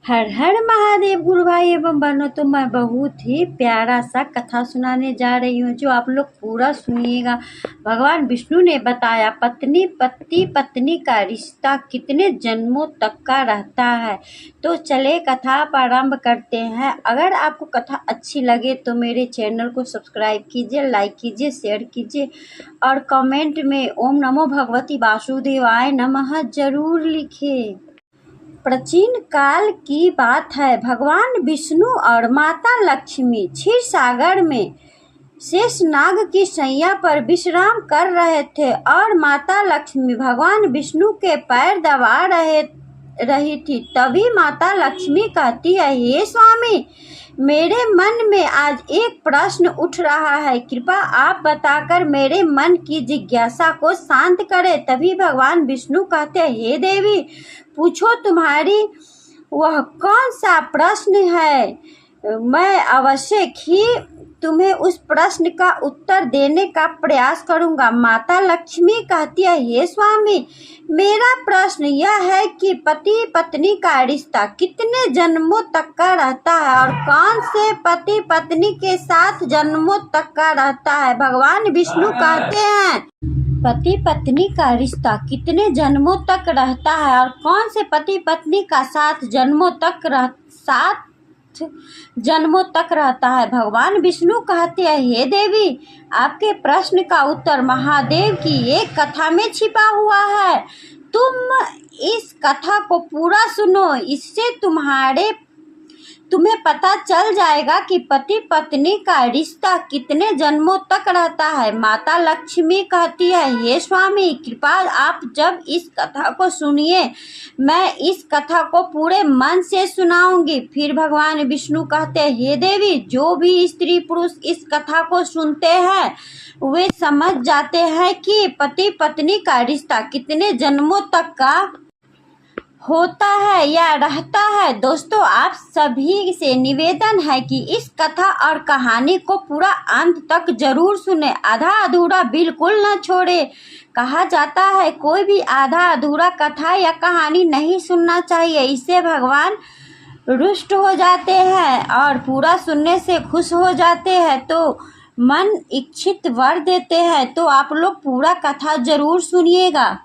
हर हर महादेव गुरु भाई एवं बहनों। तो मैं बहुत ही प्यारा सा कथा सुनाने जा रही हूँ, जो आप लोग पूरा सुनिएगा। भगवान विष्णु ने बताया पति पत्नी का रिश्ता कितने जन्मों तक का रहता है। तो चले कथा प्रारंभ करते हैं। अगर आपको कथा अच्छी लगे तो मेरे चैनल को सब्सक्राइब कीजिए, लाइक कीजिए, शेयर कीजिए और कमेंट में ओम नमो भगवती वासुदेवाय नमः जरूर लिखें। प्राचीन काल की बात है। भगवान विष्णु और माता लक्ष्मी क्षीर सागर में शेषनाग की शैया पर विश्राम कर रहे थे और माता लक्ष्मी भगवान विष्णु के पैर दबा रही थी। तभी माता लक्ष्मी कहती है, हे स्वामी, मेरे मन में आज एक प्रश्न उठ रहा है, कृपया आप बताकर मेरे मन की जिज्ञासा को शांत करें। तभी भगवान विष्णु कहते हैं, हे देवी, पूछो, तुम्हारी वह कौन सा प्रश्न है। मैं अवश्य ही तुम्हें उस प्रश्न का उत्तर देने का प्रयास करूंगा। माता लक्ष्मी कहती है, हे स्वामी, मेरा प्रश्न यह है कि पति पत्नी का रिश्ता कितने जन्मों तक का रहता है और कौन से पति पत्नी के साथ जन्मों तक का रहता है। भगवान विष्णु कहते हैं, पति पत्नी का रिश्ता कितने जन्मों तक रहता है और कौन से पति पत्नी का साथ जन्मों तक रहता है। भगवान विष्णु कहते हैं, हे देवी, आपके प्रश्न का उत्तर महादेव की एक कथा में छिपा हुआ है। तुम इस कथा को पूरा सुनो, इससे तुम्हें पता चल जाएगा कि पति पत्नी का रिश्ता कितने जन्मों तक रहता है। माता लक्ष्मी कहती है, हे स्वामी, कृपा आप जब इस कथा को सुनिए, मैं इस कथा को पूरे मन से सुनाऊंगी। फिर भगवान विष्णु कहते हैं, हे देवी, जो भी स्त्री पुरुष इस कथा को सुनते हैं वे समझ जाते हैं कि पति पत्नी का रिश्ता कितने जन्मों तक का होता है या रहता है। दोस्तों, आप सभी से निवेदन है कि इस कथा और कहानी को पूरा अंत तक जरूर सुने, आधा अधूरा बिल्कुल न छोड़े। कहा जाता है, कोई भी आधा अधूरा कथा या कहानी नहीं सुनना चाहिए, इससे भगवान रुष्ट हो जाते हैं और पूरा सुनने से खुश हो जाते हैं, तो मन इच्छित वर देते हैं। तो आप लोग पूरा कथा जरूर सुनिएगा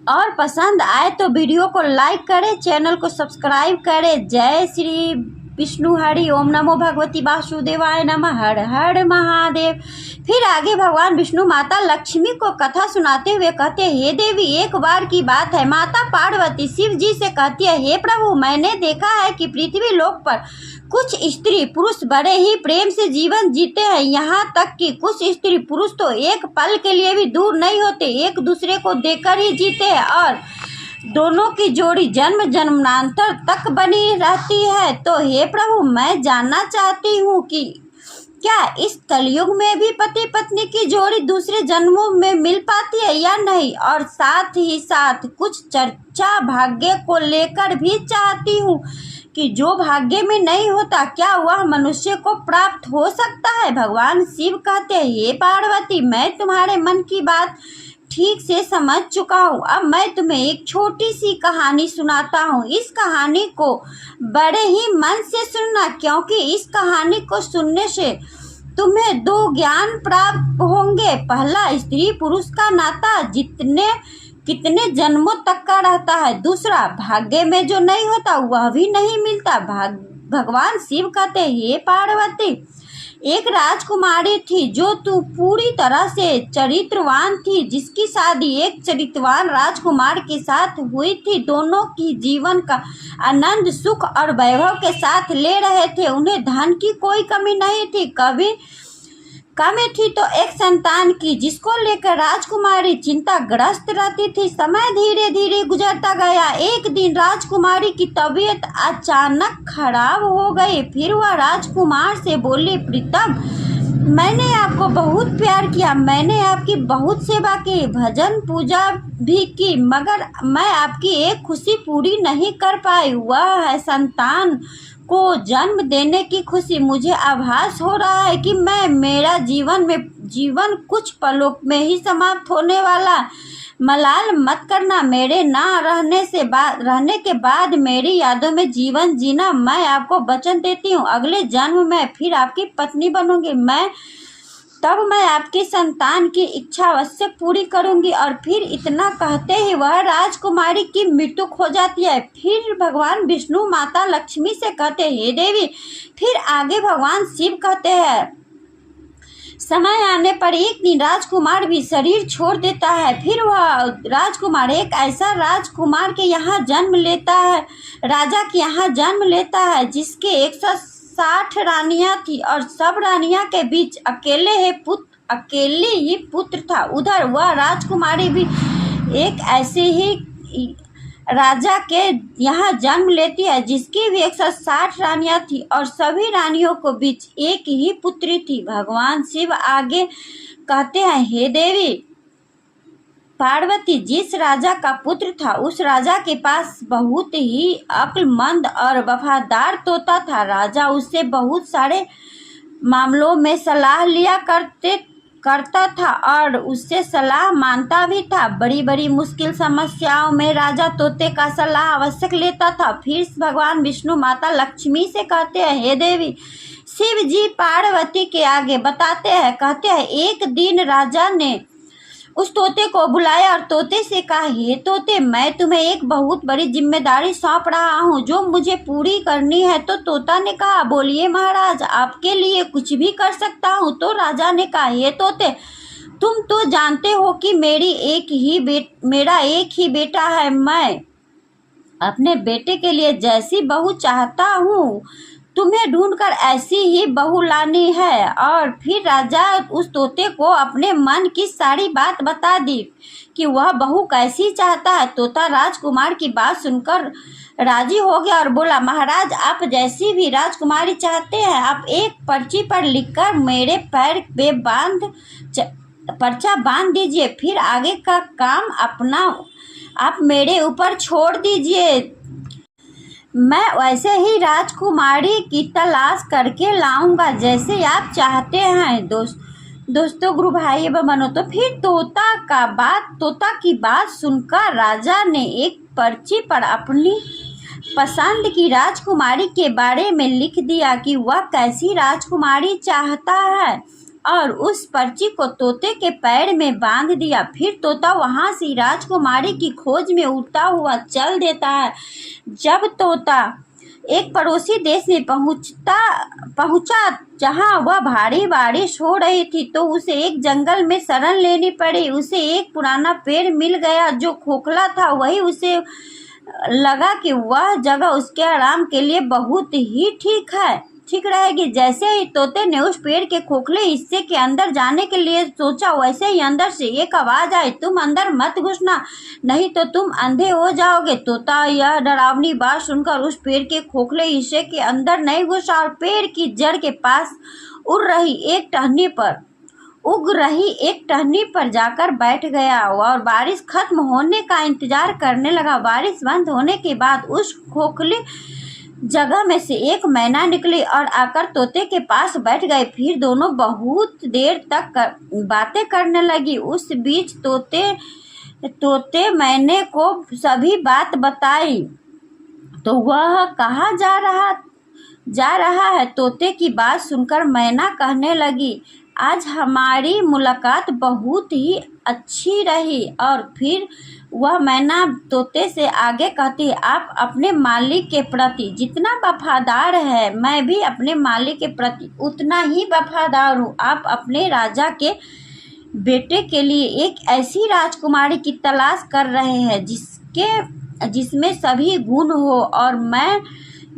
और पसंद आए तो वीडियो को लाइक करें, चैनल को सब्सक्राइब करें। जय श्री विष्णु, हरि ओम नमो भगवती वासुदेवाय नमः, हर हर महादेव। फिर आगे भगवान विष्णु माता लक्ष्मी को कथा सुनाते हुए कहते हैं, हे देवी, एक बार की बात है, माता पार्वती शिव जी से कहती है, हे प्रभु, मैंने देखा है कि पृथ्वी लोक पर कुछ स्त्री पुरुष बड़े ही प्रेम से जीवन जीते हैं। यहाँ तक कि कुछ स्त्री पुरुष तो एक पल के लिए भी दूर नहीं होते, एक दूसरे को देखकर ही जीते हैं और दोनों की जोड़ी जन्म जन्मांतर तक बनी रहती है। तो हे प्रभु, मैं जानना चाहती हूँ कि क्या इस कलयुग में भी पति पत्नी की जोड़ी दूसरे जन्मों में मिल पाती है या नहीं, और साथ ही साथ कुछ चर्चा भाग्य को लेकर भी चाहती हूँ कि जो भाग्य में नहीं होता, क्या वह मनुष्य को प्राप्त हो सकता है। भगवान शिव कहते हैं, हे पार्वती, मैं तुम्हारे मन की बात ठीक से समझ चुका हूँ। अब मैं तुम्हें एक छोटी सी कहानी सुनाता हूँ। इस कहानी को बड़े ही मन से सुनना, क्योंकि इस कहानी को सुनने से तुम्हें दो ज्ञान प्राप्त होंगे। पहला, स्त्री पुरुष का नाता कितने जन्मों तक का रहता है। दूसरा, भाग्य में जो नहीं होता वह भी नहीं मिलता। भगवान शिव कहते हैं, हे पार्वती, एक राजकुमारी थी जो तू पूरी तरह से चरित्रवान थी, जिसकी शादी एक चरित्रवान राजकुमार के साथ हुई थी। दोनों की जीवन का आनंद सुख और वैभव के साथ ले रहे थे। उन्हें धन की कोई कमी नहीं थी, कमी थी तो एक संतान की, जिसको लेकर राजकुमारी चिंताग्रस्त रहती थी। समय धीरे धीरे गुजरता गया। एक दिन राजकुमारी की तबीयत अचानक खराब हो गई। फिर वह राजकुमार से बोली, प्रीतम, मैंने आपको बहुत प्यार किया, मैंने आपकी बहुत सेवा की, भजन पूजा भी की, मगर मैं आपकी एक खुशी पूरी नहीं कर पाई, वह है संतान। को जन्म देने की खुशी। मुझे आभास हो रहा है कि मेरा जीवन कुछ पलों में ही समाप्त होने वाला। मलाल मत करना, मेरे ना रहने के बाद मेरी यादों में जीवन जीना। मैं आपको वचन देती हूँ, अगले जन्म में फिर आपकी पत्नी बनूंगी। तब मैं आपकी संतान की इच्छा अवश्य पूरी करूंगी। और फिर इतना कहते ही वह राजकुमारी की मृत्यु हो जाती है। फिर भगवान विष्णु माता लक्ष्मी से कहते हैं, हे देवी। फिर आगे भगवान शिव कहते हैं, समय आने पर एक दिन राजकुमार भी शरीर छोड़ देता है। फिर वह राजकुमार एक ऐसा राजकुमार के यहाँ जन्म लेता है, राजा के यहाँ जन्म लेता है, जिसके 160 रानियां थी और सब रानियां के बीच अकेले ही पुत्र था। उधर वह राजकुमारी भी एक ऐसे ही राजा के यहाँ जन्म लेती है, जिसकी भी 160 रानियां थी और सभी रानियों को बीच एक ही पुत्री थी। भगवान शिव आगे कहते हैं, हे देवी पार्वती, जिस राजा का पुत्र था उस राजा के पास बहुत ही अक्लमंद और वफादार तोता था। राजा उससे बहुत सारे मामलों में सलाह लिया करता था और उससे सलाह मानता भी था। बड़ी बड़ी मुश्किल समस्याओं में राजा तोते का सलाह आवश्यक लेता था। फिर भगवान विष्णु माता लक्ष्मी से कहते हैं, हे देवी। शिव जी पार्वती के आगे बताते हैं, कहते हैं, एक दिन राजा ने उस तोते को बुलाया और तोते से कहा, हे तोते, मैं तुम्हें एक बहुत बड़ी जिम्मेदारी सौंप रहा हूँ जो मुझे पूरी करनी है। तो तोता ने कहा, बोलिए महाराज, आपके लिए कुछ भी कर सकता हूँ। तो राजा ने कहा, हे तोते, तुम तो जानते हो कि मेरा एक ही बेटा है। मैं अपने बेटे के लिए जैसी बहू चाहता हूँ, तुम्हें ढूंढकर ऐसी ही बहू लानी है। और फिर राजा उस तोते को अपने मन की सारी बात बता दी कि वह बहू कैसी चाहता है। तोता राजकुमार की बात सुनकर राजी हो गया और बोला, महाराज, आप जैसी भी राजकुमारी चाहते हैं, आप एक पर्ची पर लिखकर मेरे पैर पे पर्चा बांध दीजिए। फिर आगे का काम आप मेरे ऊपर छोड़ दीजिए। मैं वैसे ही राजकुमारी की तलाश करके लाऊंगा जैसे आप चाहते हैं। दोस्तों, गुरु भाई बहनों, तो फिर तोता की बात सुनकर राजा ने एक पर्ची पर अपनी पसंद की राजकुमारी के बारे में लिख दिया कि वह कैसी राजकुमारी चाहता है और उस पर्ची को तोते के पैर में बांध दिया। फिर तोता वहां से राजकुमारी की खोज में उड़ता हुआ चल देता है। जब तोता एक पड़ोसी देश में पहुंचा जहां वह भारी बारिश हो रही थी, तो उसे एक जंगल में शरण लेनी पड़ी। उसे एक पुराना पेड़ मिल गया जो खोखला था। वही उसे लगा कि वह जगह उसके आराम के लिए बहुत ही ठीक रहेगी। जैसे ही तोते ने उस पेड़ के खोखले हिस्से के अंदर जाने के लिए सोचा, वैसे ही अंदर से एक आवाज आई, तुम अंदर मत घुसना, नहीं तो तुम अंधे हो जाओगे। तोता यह डरावनी बात सुनकर उस पेड़ के खोखले हिस्से के अंदर नहीं घुसा और पेड़ की जड़ के पास उग रही एक टहनी पर जाकर बैठ गया और बारिश खत्म होने का इंतजार करने लगा। बारिश बंद होने के बाद उस खोखले जगह में से एक मैना निकली और आकर तोते के पास बैठ गए। फिर दोनों बहुत देर तक बातें करने लगी। उस बीच तोते मैने को सभी बात बताई तो वह कहाँ जा रहा है। तोते की बात सुनकर मैना कहने लगी, आज हमारी मुलाकात बहुत ही अच्छी रही। और फिर वह मैना तोते से आगे कहती है, आप अपने मालिक के प्रति जितना वफादार है, मैं भी अपने मालिक के प्रति उतना ही वफादार हूँ। आप अपने राजा के बेटे के लिए एक ऐसी राजकुमारी की तलाश कर रहे हैं जिसमें सभी गुण हो, और मैं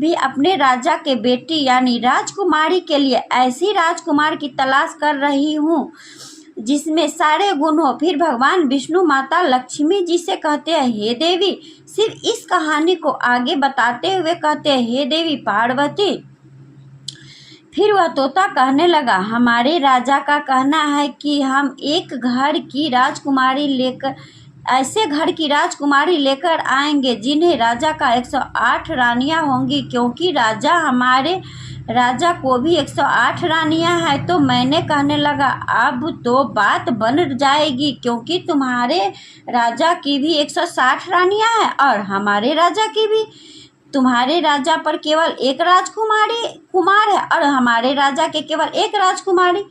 भी अपने राजा के बेटी यानी राजकुमारी के लिए ऐसी राजकुमार की तलाश कर रही हूँ जिसमें सारे गुण हो। फिर भगवान विष्णु माता लक्ष्मी जी से कहते हैं, हे देवी। सिर्फ इस कहानी को आगे बताते हुए कहते हैं, हे देवी पार्वती। फिर वह तोता कहने लगा, हमारे राजा का कहना है कि हम एक घर की राजकुमारी ऐसे घर की राजकुमारी लेकर आएंगे जिन्हें राजा का 108 रानियां होंगी, क्योंकि राजा को भी 108 रानियां हैं। तो मैंने कहने लगा, अब तो बात बन जाएगी, क्योंकि तुम्हारे राजा की भी 160 रानियां हैं और हमारे राजा की भी। तुम्हारे राजा पर केवल एक कुमार है और हमारे राजा के केवल एक राजकुमारी।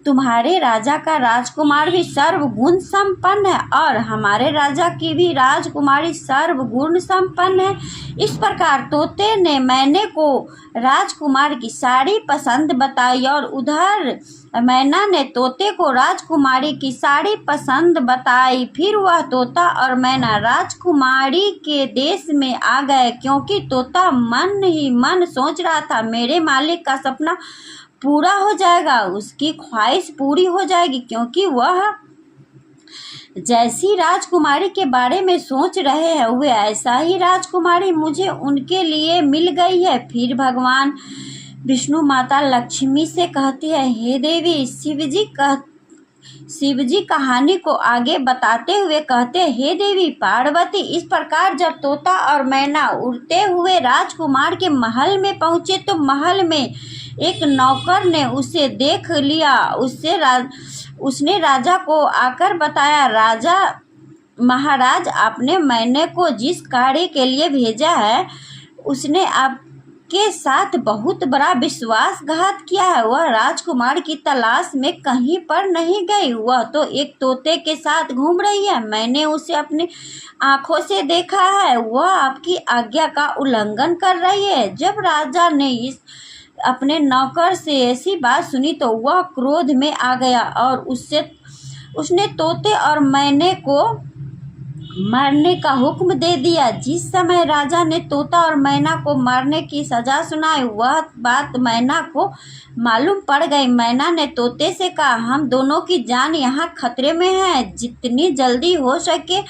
तुम्हारे राजा का राजकुमार भी सर्वगुण संपन्न है और हमारे राजा की भी राजकुमारी सर्वगुण संपन्न है। इस प्रकार तोते ने मैने को राजकुमार की साड़ी पसंद बताई और उधर मैना ने तोते को राजकुमारी की साड़ी पसंद बताई। फिर वह तोता और मैना राजकुमारी के देश में आ गए, क्योंकि तोता मन ही मन सोच रहा था, मेरे मालिक का सपना पूरा हो जाएगा, उसकी ख्वाहिश पूरी हो जाएगी, क्योंकि वह जैसी राजकुमारी के बारे में सोच रहे हैं वे ऐसा ही राजकुमारी मुझे उनके लिए मिल गई है। फिर भगवान विष्णु माता लक्ष्मी से कहती है, हे देवी। शिवजी कहानी को आगे बताते हुए कहते, हे देवी पार्वती। इस प्रकार जब तोता और मैना उड़ते हुए राजकुमार के महल में पहुंचे तो महल में एक नौकर ने उसे देख लिया। उसने राजा को आकर बताया, महाराज आपने मैने को जिस कार्य के लिए भेजा है उसने आपके साथ बहुत बड़ा विश्वासघात किया है। वह राजकुमार की तलाश में कहीं पर नहीं गई, वह तो एक तोते के साथ घूम रही है। मैंने उसे अपनी आंखों से देखा है, वह आपकी आज्ञा का उल्लंघन कर रही है। जब राजा ने अपने नौकर से ऐसी बात सुनी तो वह क्रोध में आ गया और उसने तोते और मैने को मारने का हुक्म दे दिया। जिस समय राजा ने तोता और मैना को मारने की सजा सुनाई वह बात मैना को मालूम पड़ गई। मैना ने तोते से कहा, हम दोनों की जान यहाँ खतरे में है, जितनी जल्दी हो सके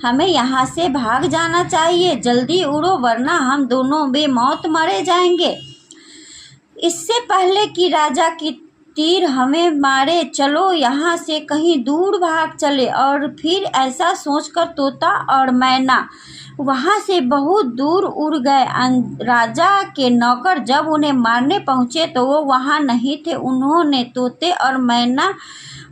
हमें यहाँ से भाग जाना चाहिए। जल्दी उड़ो वरना हम दोनों बेमौत मरे जाएंगे। इससे पहले कि राजा की तीर हमें मारे, चलो यहाँ से कहीं दूर भाग चले। और फिर ऐसा सोचकर तोता और मैना वहाँ से बहुत दूर उड़ गए। राजा के नौकर जब उन्हें मारने पहुँचे तो वो वहाँ नहीं थे। उन्होंने तोते और मैना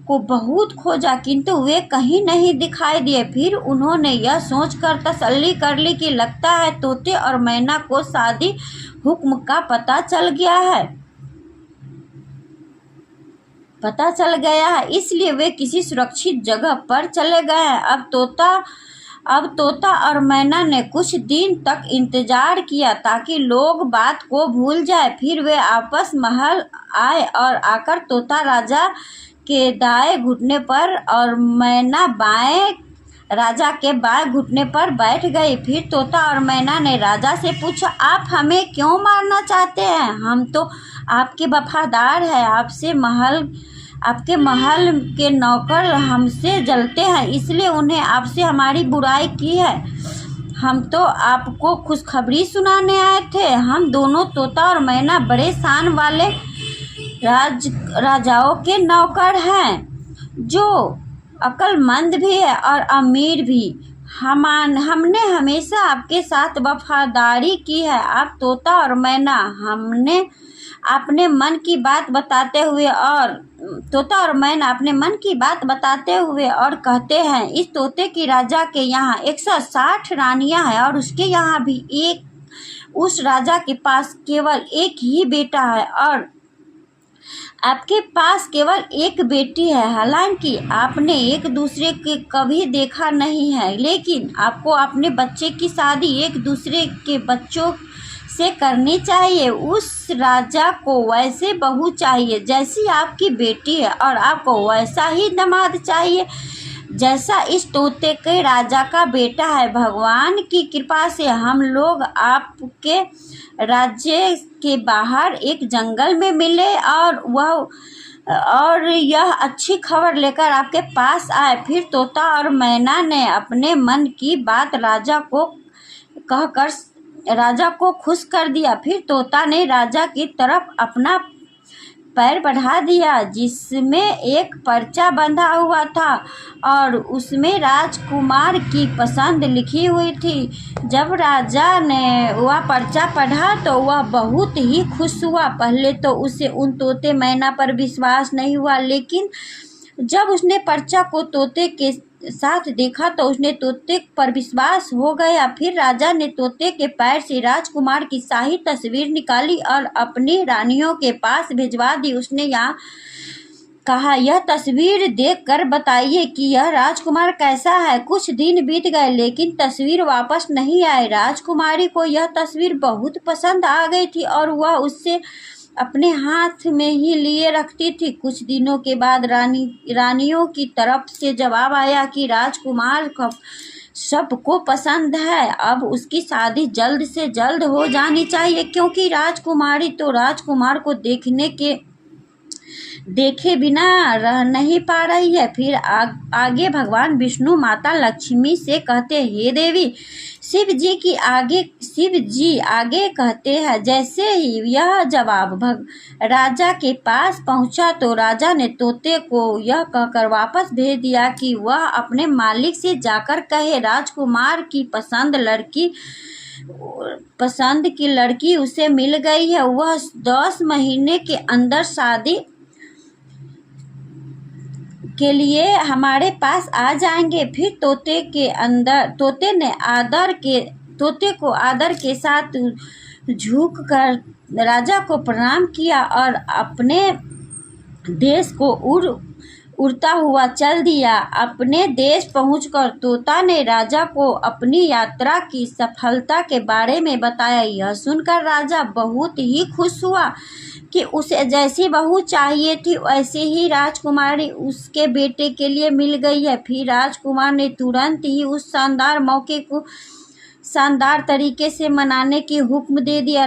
को बहुत खोजा किंतु वे कहीं नहीं दिखाई दिए। फिर उन्होंने यह सोचकर तसल्ली कर ली कि लगता है तोते और मैना को शादी हुक्म का पता चल गया है, इसलिए वे किसी सुरक्षित जगह पर चले गए हैं। अब तोता और मैना ने कुछ दिन तक इंतजार किया ताकि लोग बात को भूल जाए। फिर वे आपस महल आए और आकर तोता राजा के दाएं घुटने पर और मैना बाएं राजा के बाएं घुटने पर बैठ गई। फिर तोता और मैना ने राजा से पूछा, आप हमें क्यों मारना चाहते हैं? हम तो आपके वफादार हैं, आपके महल के नौकर हमसे जलते हैं, इसलिए उन्हें आपसे हमारी बुराई की है। हम तो आपको खुशखबरी सुनाने आए थे। हम दोनों तोता और मैना बड़े शान वाले राजाओं के नौकर हैं, जो अक्लमंद भी है और अमीर भी। हमने हमेशा आपके साथ वफादारी की है। आप तोता और मैना हमने अपने मन की बात बताते हुए और कहते हैं, इस तोते की राजा के यहाँ 160 रानियां हैं और उसके यहाँ भी उस राजा के पास केवल एक ही बेटा है और आपके पास केवल एक बेटी है। हालांकि आपने एक दूसरे के कभी देखा नहीं है, लेकिन आपको अपने बच्चे की शादी एक दूसरे के बच्चों से करनी चाहिए। उस राजा को वैसे बहू चाहिए जैसी आपकी बेटी है और आपको वैसा ही दामाद चाहिए जैसा इस तोते के राजा का बेटा है। भगवान की कृपा से हम लोग आपके राज्य के बाहर एक जंगल में मिले और यह अच्छी खबर लेकर आपके पास आए। फिर तोता और मैना ने अपने मन की बात राजा को कहकर राजा को खुश कर दिया। फिर तोता ने राजा की तरफ अपना पैर बढ़ा दिया जिसमें एक पर्चा बंधा हुआ था और उसमें राजकुमार की पसंद लिखी हुई थी। जब राजा ने वह पर्चा पढ़ा तो वह बहुत ही खुश हुआ। पहले तो उसे उन तोते मैना पर विश्वास नहीं हुआ, लेकिन जब उसने पर्चा को तोते के साथ देखा तो उसने तोते पर विश्वास हो गया। फिर राजा ने तोते के पैर से राजकुमार की शाही तस्वीर निकाली और अपनी रानियों के पास भिजवा दी। उसने यहाँ कहा, यह तस्वीर देखकर बताइए कि यह राजकुमार कैसा है। कुछ दिन बीत गए लेकिन तस्वीर वापस नहीं आई। राजकुमारी को यह तस्वीर बहुत पसंद आ गई थी और वह उससे अपने हाथ में ही लिए रखती थी। कुछ दिनों के बाद रानियों की तरफ से जवाब आया कि राजकुमार को सबको पसंद है, अब उसकी शादी जल्द से जल्द हो जानी चाहिए, क्योंकि राजकुमारी तो राजकुमार को देखे बिना रह नहीं पा रही है। फिर आगे भगवान विष्णु माता लक्ष्मी से कहते, हे देवी, शिव जी आगे कहते हैं। जैसे ही यह जवाब राजा के पास पहुंचा तो राजा ने तोते को यह कहकर वापस भेज दिया कि वह अपने मालिक से जाकर कहे राजकुमार की पसंद की लड़की उसे मिल गई है, वह 10 महीने के अंदर शादी के लिए हमारे पास आ जाएंगे। फिर तोते को आदर के साथ झुक कर राजा को प्रणाम किया और अपने देश को उड़ता हुआ चल दिया। अपने देश पहुंचकर तोता ने राजा को अपनी यात्रा की सफलता के बारे में बताया। यह सुनकर राजा बहुत ही खुश हुआ कि उसे जैसी बहू चाहिए थी वैसे ही राजकुमारी उसके बेटे के लिए मिल गई है। फिर राजकुमार ने तुरंत ही उस शानदार मौके को शानदार तरीके से मनाने की हुक्म दे दिया।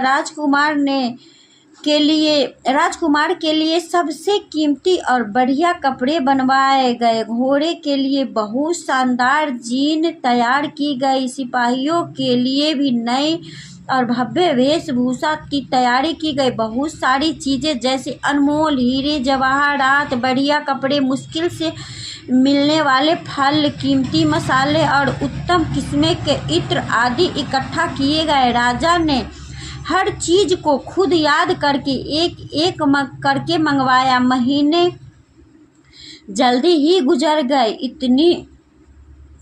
राजकुमार के लिए सबसे कीमती और बढ़िया कपड़े बनवाए गए। घोड़े के लिए बहुत शानदार जीन तैयार की गई। सिपाहियों के लिए भी नई और भव्य वेशभूषा की तैयारी की गई। बहुत सारी चीजें जैसे अनमोल हीरे जवाहरात, बढ़िया कपड़े, मुश्किल से मिलने वाले फल, कीमती मसाले और उत्तम किस्म के इत्र आदि इकट्ठा किए गए। राजा ने हर चीज को खुद याद करके एक करके मंगवाया। महीने जल्दी ही गुजर गए। इतनी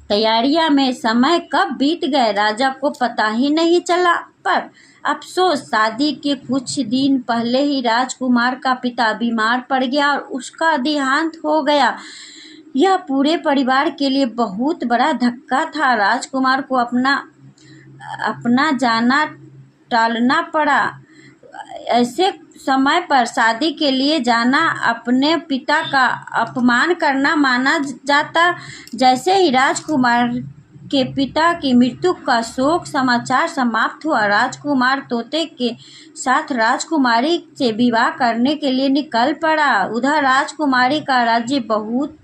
तैयारियां में समय कब बीत गए राजा को पता ही नहीं चला। पर अफसोस, शादी के कुछ दिन पहले ही राजकुमार का पिता बीमार पड़ गया और उसका देहांत हो गया। यह पूरे परिवार के लिए बहुत बड़ा धक्का था। राजकुमार को अपना जाना टालना पड़ा। ऐसे समय पर शादी के लिए जाना अपने पिता का अपमान करना माना जाता। जैसे ही राजकुमार के पिता की मृत्यु का शोक समाचार समाप्त हुआ, राजकुमार तोते के साथ राजकुमारी से विवाह करने के लिए निकल पड़ा। उधर राजकुमारी का राज्य बहुत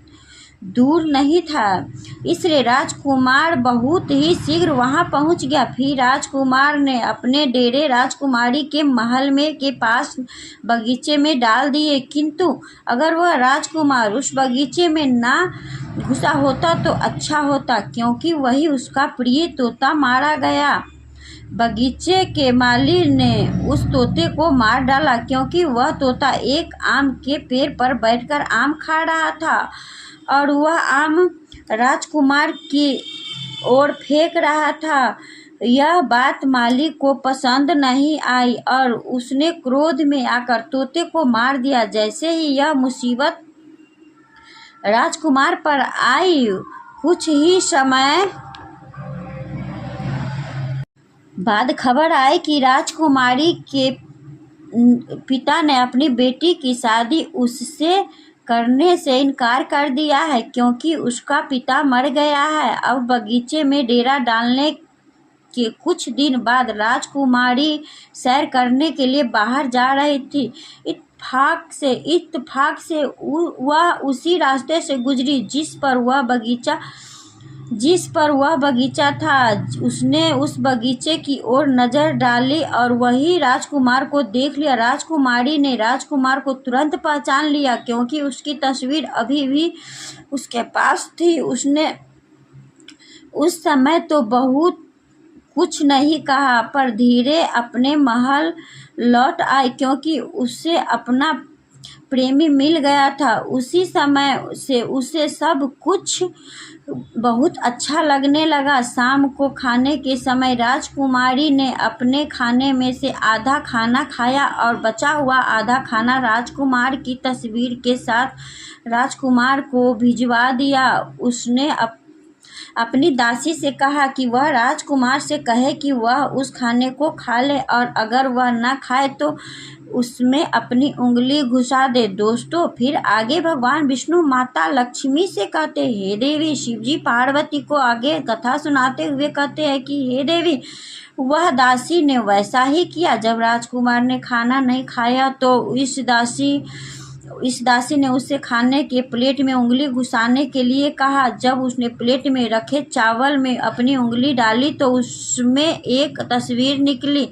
दूर नहीं था, इसलिए राजकुमार बहुत ही शीघ्र वहां पहुंच गया। फिर राजकुमार ने अपने डेरे राजकुमारी के महल के पास बगीचे में डाल दिए, किंतु अगर वह राजकुमार उस बगीचे में ना घुसा होता तो अच्छा होता, क्योंकि वही उसका प्रिय तोता मारा गया। बगीचे के माली ने उस तोते को मार डाला, क्योंकि वह तोता एक आम के पेड़ पर बैठकर आम खा रहा था और वह आम राजकुमार की ओर फेंक रहा था। यह बात माली को पसंद नहीं आई और उसने क्रोध में आकर तोते को मार दिया। जैसे ही यह मुसीबत राजकुमार पर आई, कुछ ही समय बाद खबर आई कि राजकुमारी के पिता ने अपनी बेटी की शादी उससे करने से इनकार कर दिया है, क्योंकि उसका पिता मर गया है। अब बगीचे में डेरा डालने के कुछ दिन बाद राजकुमारी सैर करने के लिए बाहर जा रही थी। इत्तेफाक से वह उसी रास्ते से गुजरी जिस पर वह बगीचा जिस पर वह बगीचा था। उसने उस बगीचे की ओर नजर डाली और वही राजकुमार को देख लिया। राजकुमारी ने राजकुमार को तुरंत पहचान लिया, क्योंकि उसकी तस्वीर अभी भी उसके पास थी। उसने उस समय तो बहुत कुछ नहीं कहा, पर धीरे अपने महल लौट आई, क्योंकि उसे अपना प्रेमी मिल गया था। उसी समय से उसे सब कुछ बहुत अच्छा लगने लगा। शाम को खाने के समय राजकुमारी ने अपने खाने में से आधा खाना खाया और बचा हुआ आधा खाना राजकुमार की तस्वीर के साथ राजकुमार को भिजवा दिया। उसने अपनी दासी से कहा कि वह राजकुमार से कहे कि वह उस खाने को खा ले, और अगर वह न खाए तो उसमें अपनी उंगली घुसा दे। दोस्तों, फिर आगे भगवान विष्णु माता लक्ष्मी से कहते, हे देवी। शिवजी पार्वती को आगे कथा सुनाते हुए कहते हैं कि हे देवी। वह दासी ने वैसा ही किया। जब राजकुमार ने खाना नहीं खाया तो इस दासी ने उससे खाने के प्लेट में उंगली घुसाने के लिए कहा। जब उसने प्लेट में रखे चावल में अपनी उंगली डाली तो उसमें एक तस्वीर निकली।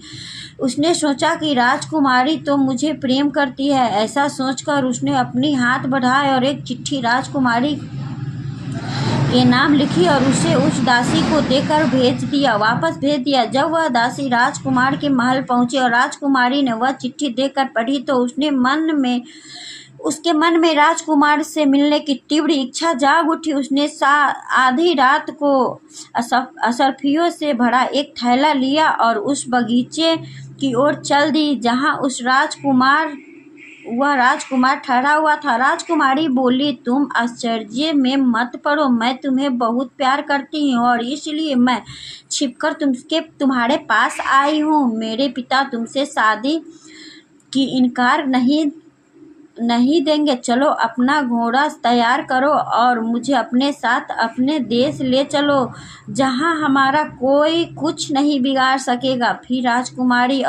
उसने सोचा कि राजकुमारी तो मुझे प्रेम करती है। ऐसा सोचकर उसने अपनी हाथ बढ़ाए और एक चिट्ठी राजकुमारी के नाम लिखी और उसे उस दासी को देकर वापस भेज दिया। जब वह दासी राजकुमार के महल पहुंची और राजकुमारी ने वह चिट्ठी देखकर पढ़ी तो उसके मन में राजकुमार से मिलने की तीव्र इच्छा जाग उठी। उसने आधी रात को असरफियों से भरा एक थैला लिया और उस बगीचे की ओर चल दी जहां वह राजकुमार ठहरा हुआ था। राजकुमारी बोली, तुम आश्चर्य में मत पड़ो। मैं तुम्हें बहुत प्यार करती हूँ और इसलिए मैं छिपकर तुम्हारे पास आई हूँ। मेरे पिता तुमसे शादी की इनकार नहीं देंगे। चलो अपना घोड़ा तैयार करो और मुझे अपने साथ अपने देश ले चलो, जहां हमारा कोई कुछ नहीं बिगाड़ सकेगा। फिर राजकुमारी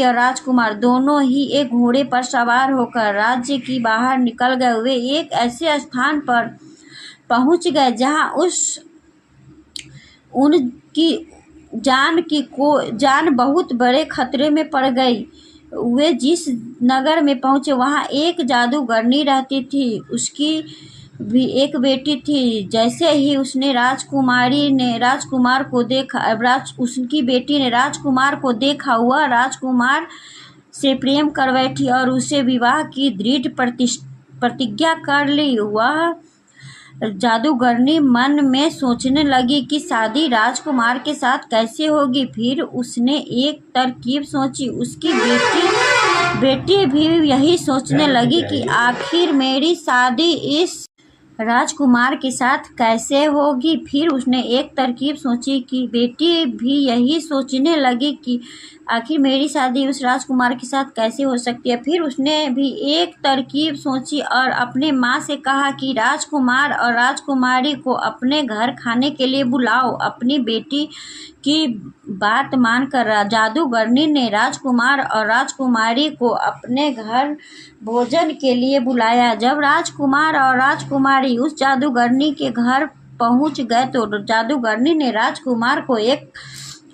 और राजकुमार दोनों ही एक घोड़े पर सवार होकर राज्य की बाहर निकल गए। वे एक ऐसे स्थान पर पहुंच गए जहां उनकी जान बहुत बड़े खतरे में पड़ गई। वे जिस नगर में पहुंचे वहां एक जादूगरनी रहती थी। उसकी भी एक बेटी थी। जैसे ही उसकी बेटी ने राजकुमार को देखा, वह राजकुमार से प्रेम कर बैठी और उसे विवाह की दृढ़ प्रतिज्ञा कर ली। वह जादूगरनी मन में सोचने लगी कि शादी राजकुमार के साथ कैसे होगी। फिर उसने एक तरकीब सोची। उसकी बेटी भी यही सोचने लगी कि आखिर मेरी शादी इस राजकुमार के साथ कैसे होगी। फिर उसने एक तरकीब सोची कि बेटी भी यही सोचने लगी कि आखिर मेरी शादी उस राजकुमार के साथ कैसे हो सकती है। फिर उसने भी एक तरकीब सोची और अपने माँ से कहा कि राजकुमार और राजकुमारी को अपने घर खाने के लिए बुलाओ। अपनी बेटी की बात मानकर जादूगरनी ने राजकुमार और राजकुमारी को अपने घर भोजन के लिए बुलाया। जब राजकुमार और राजकुमारी उस जादूगरनी के घर पहुंच गए तो जादूगरनी ने राजकुमार को एक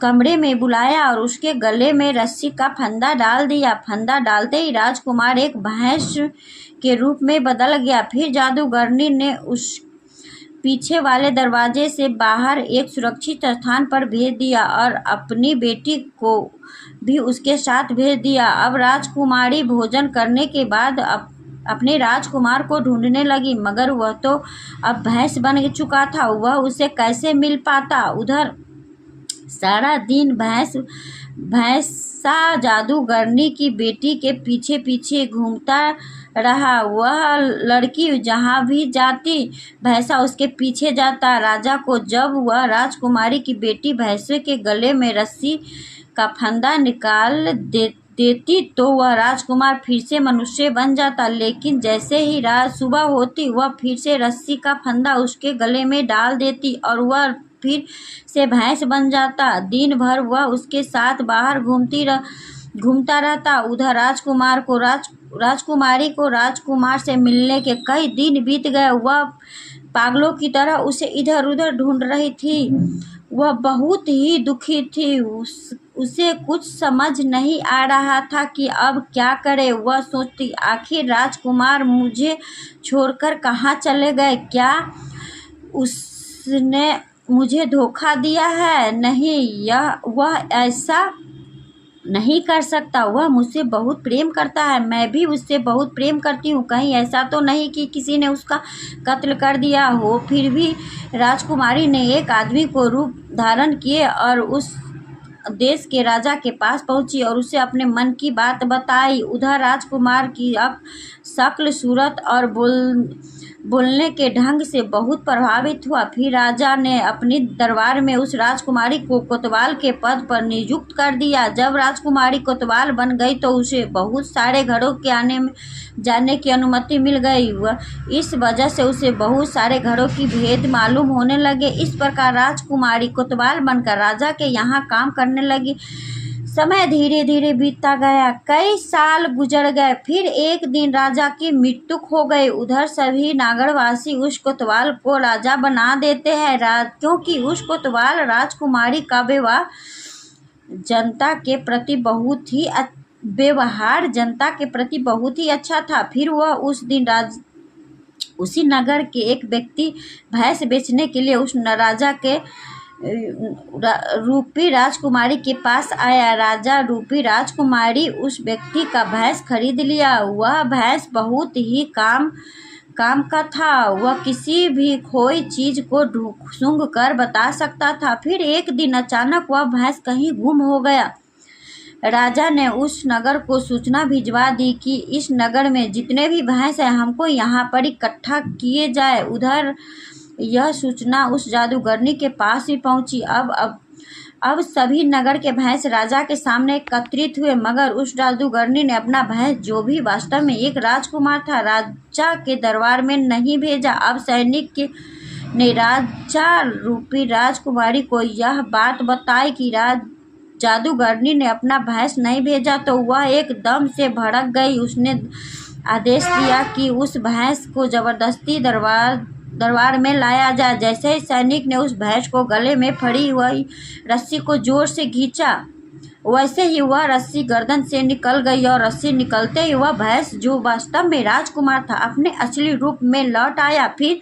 कमरे में बुलाया और उसके गले में रस्सी का फंदा डाल दिया। फंदा डालते ही राजकुमार एक भैंस के रूप में बदल गया। फिर जादूगरनी ने उस पीछे वाले दरवाजे से बाहर एक सुरक्षित स्थान पर भेज दिया और अपनी बेटी को भी उसके साथ भेज दिया। अब राजकुमारी भोजन करने के बाद अपने राजकुमार को ढूंढने लगी, मगर वह तो अब भैंस बन चुका था। वह उसे कैसे मिल पाता। उधर सारा दिन भैंसा जादूगरनी की बेटी के पीछे पीछे घूमता रहा। वह लड़की जहाँ भी जाती भैंसा उसके पीछे जाता। राजा को जब वह राजकुमारी की बेटी भैंसे के गले में रस्सी का फंदा निकाल देती तो वह राजकुमार फिर से मनुष्य बन जाता। लेकिन जैसे ही सुबह होती वह फिर से रस्सी का फंदा उसके गले में डाल देती और वह फिर से भैंस बन जाता। दिन भर वह उसके साथ बाहर घूमता रहता। उधर राजकुमारी को राजकुमार से मिलने के कई दिन बीत गए। वह पागलों की तरह उसे इधर उधर ढूंढ रही थी। वह बहुत ही दुखी थी। उसे कुछ समझ नहीं आ रहा था कि अब क्या करे। वह सोचती, आखिर राजकुमार मुझे छोड़कर कहाँ चले गए? क्या उसने मुझे धोखा दिया है? नहीं, वह ऐसा नहीं कर सकता। वह मुझसे बहुत प्रेम करता है, मैं भी उससे बहुत प्रेम करती हूँ। कहीं ऐसा तो नहीं कि किसी ने उसका कत्ल कर दिया हो? फिर भी राजकुमारी ने एक आदमी को रूप धारण किए और उस देश के राजा के पास पहुंची और उसे अपने मन की बात बताई। उधर राजकुमार की अब शक्ल सूरत और बोलने के ढंग से बहुत प्रभावित हुआ। फिर राजा ने अपनी दरबार में उस राजकुमारी को कोतवाल के पद पर नियुक्त कर दिया। जब राजकुमारी कोतवाल बन गई तो उसे बहुत सारे घरों के आने में जाने की अनुमति मिल गई। इस वजह से उसे बहुत सारे घरों की भेद मालूम होने लगे। इस प्रकार राजकुमारी कोतवाल बनकर राजा के यहाँ काम करने लगी। समय धीरे धीरे बीतता गया, कई साल गुजर गए। फिर एक दिन राजा की मृत्यु हो गई। उधर सभी नगरवासी उस कोतवाल को राजा बना देते हैं, क्योंकि उस कोतवाल राजकुमारी का व्यवहार जनता के प्रति बहुत ही अच्छा था। फिर वह उस दिन उसी नगर के एक व्यक्ति भैंस बेचने के लिए उस राजा के रूपी राजकुमारी के पास आया। राजा रूपी राजकुमारी उस व्यक्ति का भैंस खरीद लिया। वह भैंस बहुत ही काम का था। वह किसी भी खोई चीज को सूंघ कर बता सकता था। फिर एक दिन अचानक वह भैंस कहीं गुम हो गया। राजा ने उस नगर को सूचना भिजवा दी कि इस नगर में जितने भी भैंस हैं हमको यहाँ पर इकट्ठा किए जाए। उधर यह सूचना उस जादूगरनी के पास ही पहुंची। अब सभी नगर के भैंस राजा के सामने एकत्रित हुए, मगर उस जादूगरनी ने अपना भैंस, जो भी वास्तव में एक राजकुमार था, राजा के दरबार में नहीं भेजा। अब सैनिक ने राजा रूपी राजकुमारी को यह बात बताई कि जादूगरनी ने अपना भैंस नहीं भेजा तो वह एकदम से भड़क गई। उसने आदेश दिया कि उस भैंस को जबरदस्ती दरबार में लाया जाए। जैसे ही सैनिक ने उस भैंस को गले में फड़ी हुई रस्सी को जोर से खींचा, वैसे ही वह रस्सी गर्दन से निकल गई और रस्सी निकलते ही वह भैंस, जो वास्तव में राजकुमार था, अपने असली रूप में लौट आया। फिर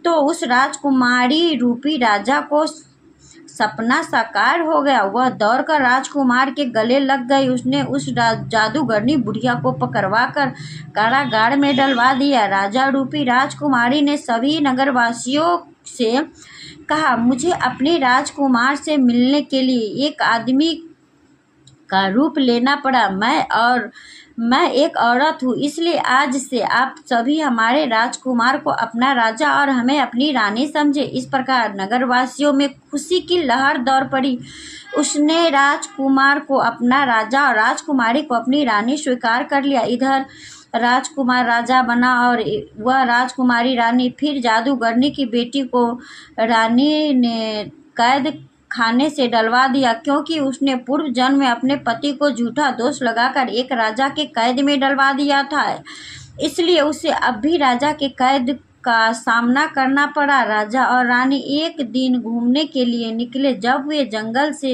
तो उस राजकुमारी रूपी राजा को सपना साकार हो गया। वह दौड़कर राजकुमार के गले लग गई। उसने उस जादूगरनी बुढ़िया को पकड़वा कर कारागार में डलवा दिया। राजा रूपी राजकुमारी ने सभी नगरवासियों से कहा, मुझे अपने राजकुमार से मिलने के लिए एक आदमी का रूप लेना पड़ा। मैं एक औरत हूँ, इसलिए आज से आप सभी हमारे राजकुमार को अपना राजा और हमें अपनी रानी समझे। इस प्रकार नगरवासियों में खुशी की लहर दौड़ पड़ी। उसने राजकुमार को अपना राजा और राजकुमारी को अपनी रानी स्वीकार कर लिया। इधर राजकुमार राजा बना और वह राजकुमारी रानी। फिर जादूगरनी की बेटी को रानी ने कैद खाने से डलवा दिया, क्योंकि उसने पूर्व जन्म में अपने पति को झूठा दोष लगाकर एक राजा के कैद में डलवा दिया था। इसलिए उसे अब भी राजा के कैद का सामना करना पड़ा। राजा और रानी एक दिन घूमने के लिए निकले। जब वे जंगल से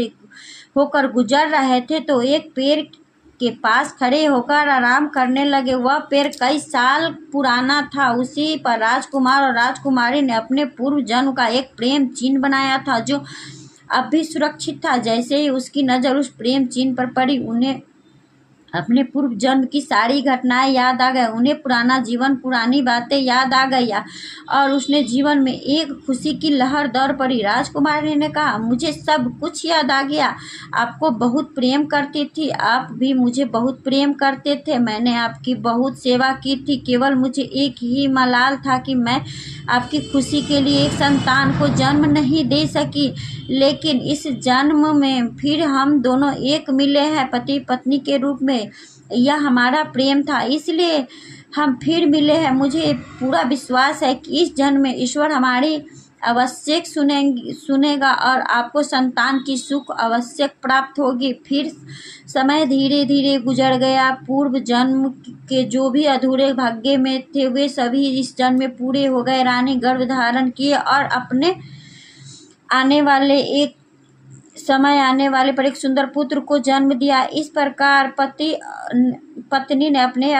होकर गुजर रहे थे तो एक पेड़ के पास खड़े होकर आराम करने लगे। वह पेड़ कई साल पुराना था। उसी पर राजकुमार और राजकुमारी ने अपने पूर्व जन्म का एक प्रेम चिन्ह बनाया था, जो अब भी सुरक्षित था। जैसे ही उसकी नज़र उस प्रेम चिन्ह पर पड़ी, उन्हें अपने पूर्व जन्म की सारी घटनाएं याद आ गई। उन्हें पुराना जीवन, पुरानी बातें याद आ गई और उसने जीवन में एक खुशी की लहर दौड़ पड़ी। राजकुमारी ने कहा, मुझे सब कुछ याद आ गया। आपको बहुत प्रेम करती थी, आप भी मुझे बहुत प्रेम करते थे। मैंने आपकी बहुत सेवा की थी। केवल मुझे एक ही मलाल था कि मैं आपकी खुशी के लिए एक संतान को जन्म नहीं दे सकी, लेकिन इस जन्म में फिर हम दोनों एक मिले हैं, पति पत्नी के रूप में। यह हमारा प्रेम था, इसलिए हम फिर मिले हैं। मुझे पूरा विश्वास है कि इस जन्म में ईश्वर हमारी अवश्य सुनेगा और आपको संतान की सुख अवश्य प्राप्त होगी। फिर समय धीरे धीरे गुजर गया। पूर्व जन्म के जो भी अधूरे भाग्य में थे वे सभी इस जन्म में पूरे हो गए। रानी गर्भ धारण किए और अपने आने वाले पर एक सुंदर पुत्र को जन्म दिया। इस प्रकार पत्नी ने अपने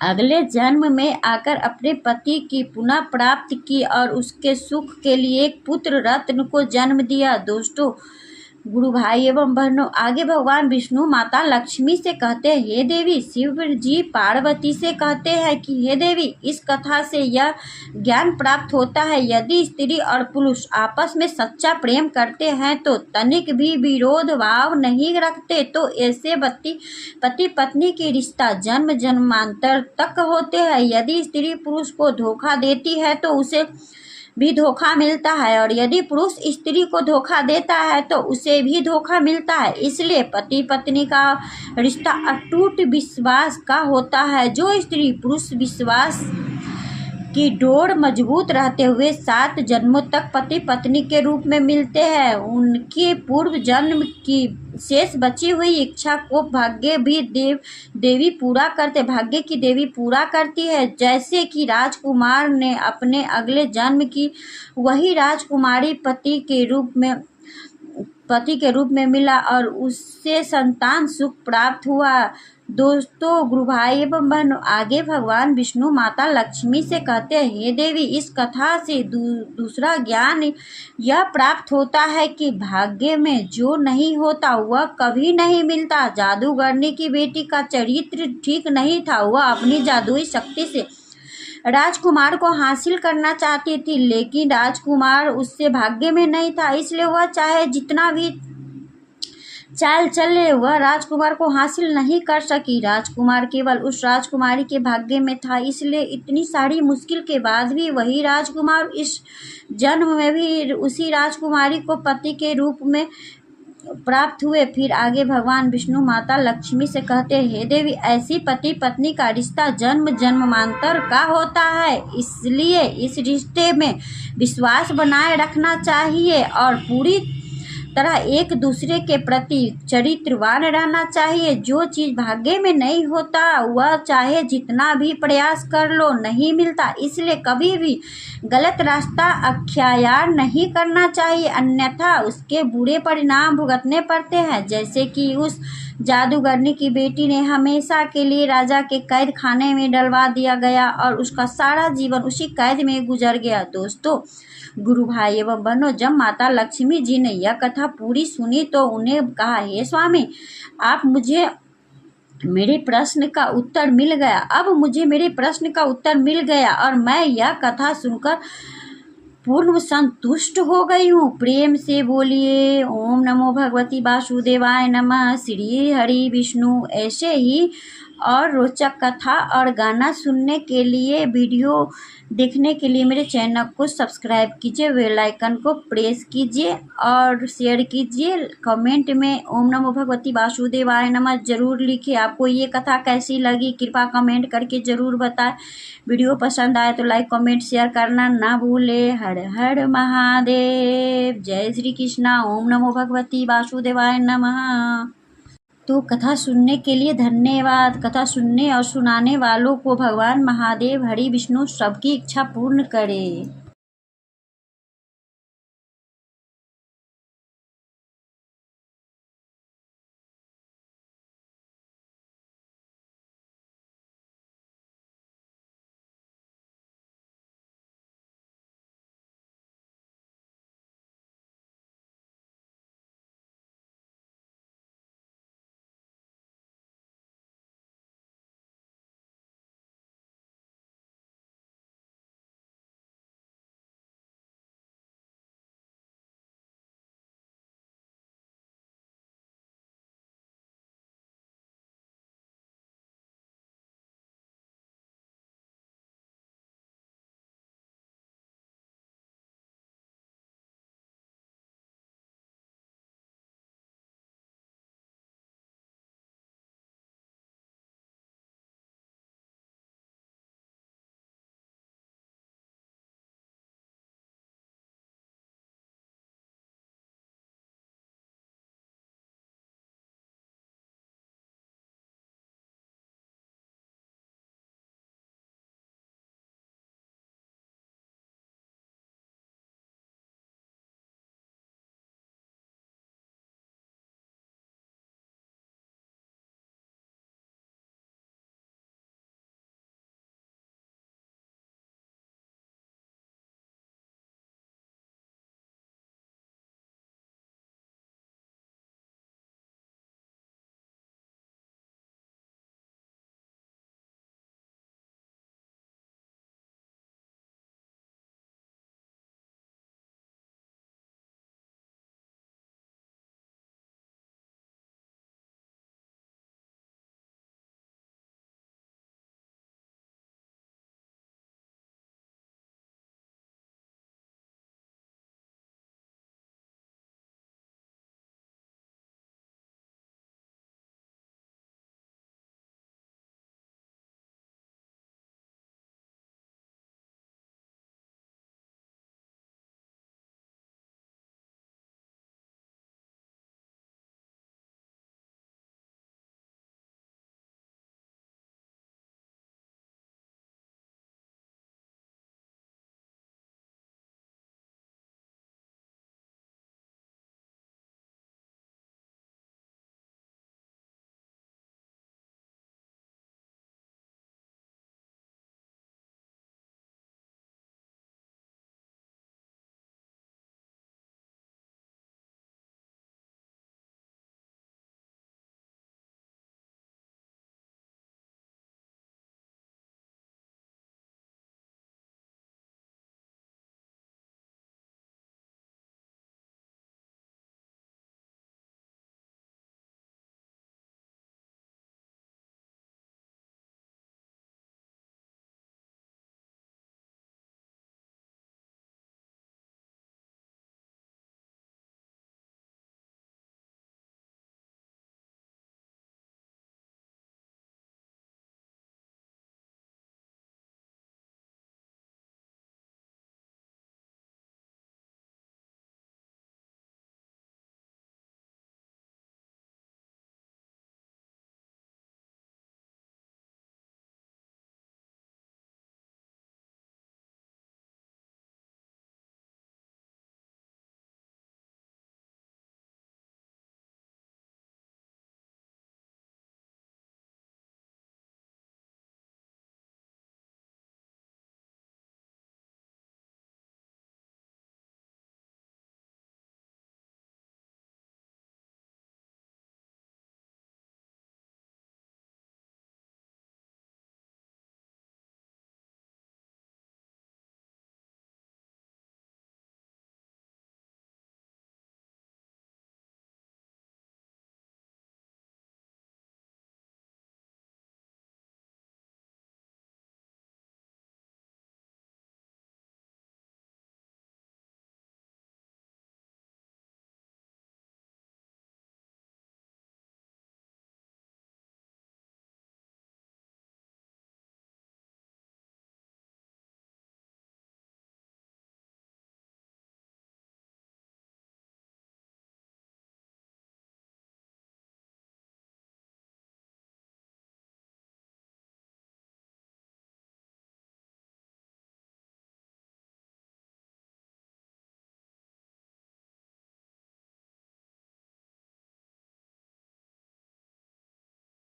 अगले जन्म में आकर अपने पति की पुनः प्राप्ति की और उसके सुख के लिए एक पुत्र रत्न को जन्म दिया। दोस्तों, गुरु भाई एवं बहनों, आगे भगवान विष्णु माता लक्ष्मी से कहते हैं, हे देवी, शिव जी पार्वती से कहते हैं कि हे देवी, इस कथा से यह ज्ञान प्राप्त होता है, यदि स्त्री और पुरुष आपस में सच्चा प्रेम करते हैं तो तनिक भी विरोध भाव नहीं रखते तो ऐसे पति पत्नी के रिश्ता जन्म जन्मांतर तक होते हैं। यदि स्त्री पुरुष को धोखा देती है तो उसे भी धोखा मिलता है और यदि पुरुष स्त्री को धोखा देता है तो उसे भी धोखा मिलता है। इसलिए पति पत्नी का रिश्ता अटूट विश्वास का होता है। जो स्त्री पुरुष विश्वास की डोर मजबूत रहते हुए 7 जन्मों तक पति पत्नी के रूप में मिलते हैं, उनकी पूर्व जन्म की शेष बची हुई इच्छा को भाग्य की देवी पूरा करती है। जैसे कि राजकुमार ने अपने अगले जन्म की वही राजकुमारी पति के रूप में मिला और उससे संतान सुख प्राप्त हुआ। दोस्तों, गुरु भाई एवं बहनों, आगे भगवान विष्णु माता लक्ष्मी से कहते हैं, हे देवी, इस कथा से दूसरा ज्ञान यह प्राप्त होता है कि भाग्य में जो नहीं होता वह कभी नहीं मिलता। जादूगरनी की बेटी का चरित्र ठीक नहीं था। वह अपनी जादुई शक्ति से राजकुमार को हासिल करना चाहती थी, लेकिन राजकुमार उससे भाग्य में नहीं था। इसलिए वह चाहे जितना भी चाल चले वह राजकुमार को हासिल नहीं कर सकी। राजकुमार केवल उस राजकुमारी के भाग्य में था। इसलिए इतनी सारी मुश्किल के बाद भी वही राजकुमार इस जन्म में भी उसी राजकुमारी को पति के रूप में प्राप्त हुए। फिर आगे भगवान विष्णु माता लक्ष्मी से कहते हैं, हे देवी, ऐसी पति पत्नी का रिश्ता जन्म जन्मांतर का होता है। इसलिए इस रिश्ते में विश्वास बनाए रखना चाहिए और पूरी तरह एक दूसरे के प्रति चरित्रवान रहना चाहिए। जो चीज भाग्य में नहीं होता वह चाहे जितना भी प्रयास कर लो नहीं मिलता। इसलिए कभी भी गलत रास्ता अख्तियार नहीं करना चाहिए, अन्यथा उसके बुरे परिणाम भुगतने पड़ते हैं। जैसे कि उस जादूगरनी की बेटी ने हमेशा के लिए राजा के कैद खाने में डलवा दिया गया और उसका सारा जीवन उसी कैद में गुजर गया। दोस्तों, गुरु भाई एवं बहनों, जब माता लक्ष्मी जी ने यह कथा पूरी सुनी तो उन्हें कहा, हे स्वामी, अब मुझे मेरे प्रश्न का उत्तर मिल गया और मैं यह कथा सुनकर पूर्ण संतुष्ट हो गई हूँ। प्रेम से बोलिए ओम नमो भगवती वासुदेवाय नमः। श्री हरि विष्णु। ऐसे ही और रोचक कथा और गाना सुनने के लिए, वीडियो देखने के लिए मेरे चैनल को सब्सक्राइब कीजिए, बेल आइकन को प्रेस कीजिए और शेयर कीजिए। कमेंट में ओम नमो भगवती वासुदेवाय नमः जरूर लिखिए। आपको ये कथा कैसी लगी कृपया कमेंट करके ज़रूर बताएं। वीडियो पसंद आए तो लाइक कमेंट शेयर करना ना भूले। हर हर महादेव। जय श्री कृष्णा। ओम नमो भगवती वासुदेवाय नमः। तो कथा सुनने के लिए धन्यवाद। कथा सुनने और सुनाने वालों को भगवान महादेव हरि विष्णु सबकी इच्छा पूर्ण करे।